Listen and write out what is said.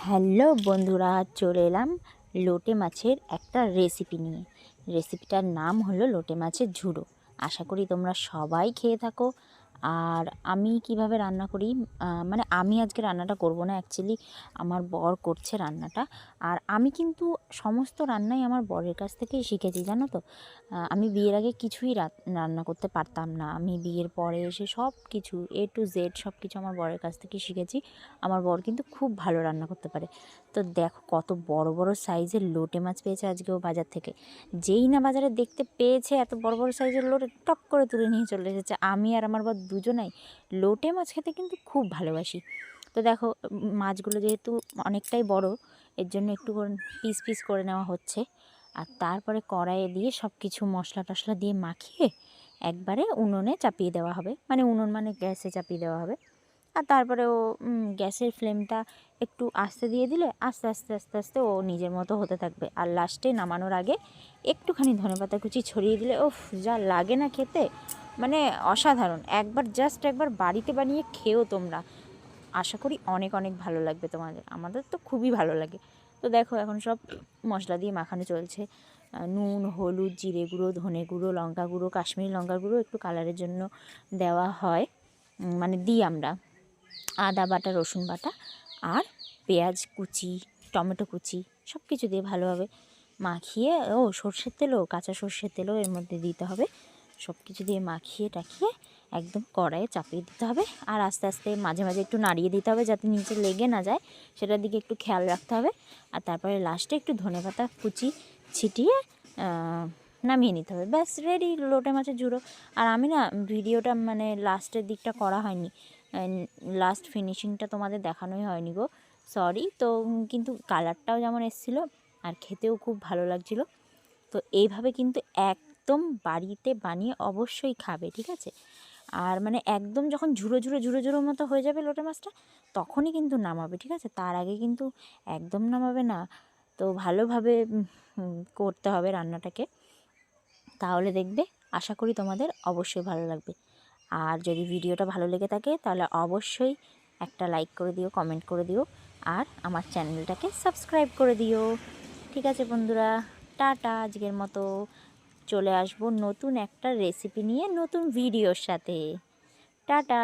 Hello বন্ধুরা, চলে এলাম লোটে মাছের একটা রেসিপি নিয়ে। রেসিপিটার নাম হলো লোটে মাছের ঝুড়ো। আশা করি তোমরা সবাই খেয়ে থাকো। আর আমি কিভাবে রান্না করি, মানে আমি আজকে রান্নাটা করব না, অ্যাকচুয়ালি আমার বর করছে রান্নাটা। আর আমি কিন্তু সমস্ত রান্নাই আমার বরের কাছ থেকেই শিখেছি, জানো তো। আমি বিয়ের আগে কিছুই রান্না করতে পারতাম না। আমি বিয়ের পরে এসে সব কিছু A to Z সব কিছু আমার বরের কাছ থেকে শিখেছি। আমার বর কিন্তু খুব ভালো রান্না করতে পারে। তো দেখো কত বড় বড় সাইজের লোটে মাছ পেয়েছে আজকেও বাজার থেকে। যেই না বাজারে দেখতে পেয়েছে এত বড় বড় সাইজের লোটে, টপ করে তুলে নিয়ে চলে এসেছে। আমি আর আমার বর দুজনাই লোটে মাছ খেতে কিন্তু খুব ভালোবাসি। তো দেখো মাছগুলো যেহেতু অনেকটাই বড়, এর জন্য একটু পিস পিস করে নেওয়া হচ্ছে। আর তারপরে কড়াইয়ে দিয়ে সব কিছু মশলা টশলা দিয়ে মাখিয়ে একবারে উনুনে চাপিয়ে দেওয়া হবে, মানে উনুন মানে গ্যাসে চাপিয়ে দেওয়া হবে। আর তারপরে ও গ্যাসের ফ্লেমটা একটু আস্তে দিয়ে দিলে আস্তে আস্তে আস্তে আস্তে ও নিজের মতো হতে থাকবে। আর লাস্টে নামানোর আগে একটুখানি ধনেপাতা কুচি ছড়িয়ে দিলে ওফ, যা লাগে না খেতে, মানে অসাধারণ। জাস্ট একবার বাড়িতে বানিয়ে খেও তোমরা, আশা করি অনেক অনেক ভালো লাগবে তোমাদের। আমাদের তো খুবই ভালো লাগে। তো দেখো এখন সব মশলা দিয়ে মাখানো চলছে। নুন, হলুদ, জিরে গুঁড়ো, ধনে গুঁড়ো, লঙ্কা গুঁড়ো, কাশ্মীরি লঙ্কা গুঁড়ো একটু কালারের জন্য দেওয়া হয়, মানে দিই আমরা। আদা বাটা, রসুন বাটা আর পেঁয়াজ কুচি, টমেটো কুচি সব কিছু দিয়ে ভালোভাবে মাখিয়ে, সর্ষের তেলও, কাঁচা সর্ষের তেলও এর মধ্যে দিতে হবে। সব কিছু দিয়ে মাখিয়ে টাখিয়ে একদম কড়াইয়ে চাপিয়ে দিতে হবে। আর আস্তে আস্তে মাঝে মাঝে একটু নাড়িয়ে দিতে হবে যাতে নিচে লেগে না যায়, সেটার দিকে একটু খেয়াল রাখতে হবে। আর তারপরে লাস্টে একটু ধনেপাতা কুচি ছিটিয়ে নামিয়ে নিতে হবে। ব্যাস রেডি লোটে মাছের ঝুড়ো। আর আমি না ভিডিওটা মানে লাস্টের দিকটা করা হয়নি, লাস্ট ফিনিশিংটা তোমাদের দেখানোই হয়নি গো, সরি। তো কিন্তু কালারটাও যেমন এসেছিলো আর খেতেও খুব ভালো লাগছিলো। তো এইভাবে কিন্তু একদম বাড়িতে বানিয়ে অবশ্যই খাবে, ঠিক আছে। আর মানে একদম যখন ঝুড়ো ঝুড়ো ঝুড়ো ঝুড়ো মতো হয়ে যাবে লোটে মাছটা, তখনই কিন্তু নামাবে, ঠিক আছে। তার আগে কিন্তু একদম নামাবে না। তো ভালোভাবে করতে হবে রান্নাটাকে, তাহলে দেখবে, আশা করি তোমাদের অবশ্যই ভালো লাগবে। আর যদি ভিডিওটা ভালো লেগে থাকে তাহলে অবশ্যই একটা লাইক করে দিও, কমেন্ট করে দিও, আর আমার চ্যানেলটাকে সাবস্ক্রাইব করে দিও। ঠিক আছে বন্ধুরা, টাটা। আজকের মতো চলে আসবো নতুন একটা রেসিপি নিয়ে, নতুন ভিডিওর সাথে। টাটা।